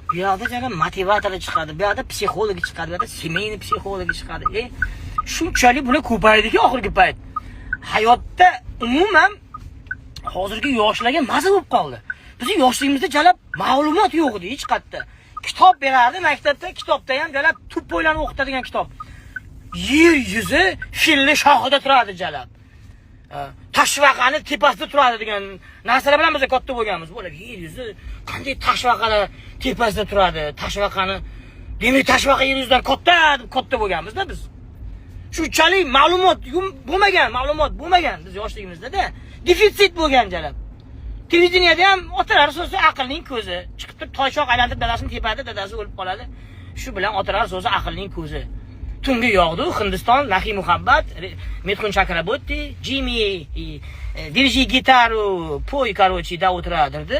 Bu yoqda yana motivatorlar chiqadi, bu yoqda psixolog chiqadi, bu yoqda semeyniy psixolog chiqadi. Shunchalik bular ko'paydiki oxirgi payt. Hayotda umuman hozirgi yoshlarga maza bo'lib qoldi. Bizning yoshligimizda jalab ma'lumot yo'q edi hech qayerda. Kitob berardi maktabda, kitobda ham jalab tuppoylarni o'qitadigan kitob. Yer yuzi filni shoxida turadi jalab. Tashvaqani tepasida turadi degan narsalar bilan biz katta bo'lganmiz. Bo'lib yer yuzi qanday tashvaqalar tepasida turadi. Tashvaqani demak tashvaqa yer yuzidan katta bo'lganmiz-da biz. Shunchalik ma'lumot bo'lmagan biz yoshligimizda-da. Defitsit bo'lgan jalab. Televideniyada ham otalar so'zi aqlning ko'zi. Chiqib turib toychoq aylantirib dadasini tepada, dadasi o'lib qoladi. Shu bilan otalar so'zi aqlning ko'zi. Tungi yog'du Hindiston, Nahi Muhabbat, Mithun Chakraborty, Jimmy, Dirji gitaru, poy, короче, da o'tiradirdi.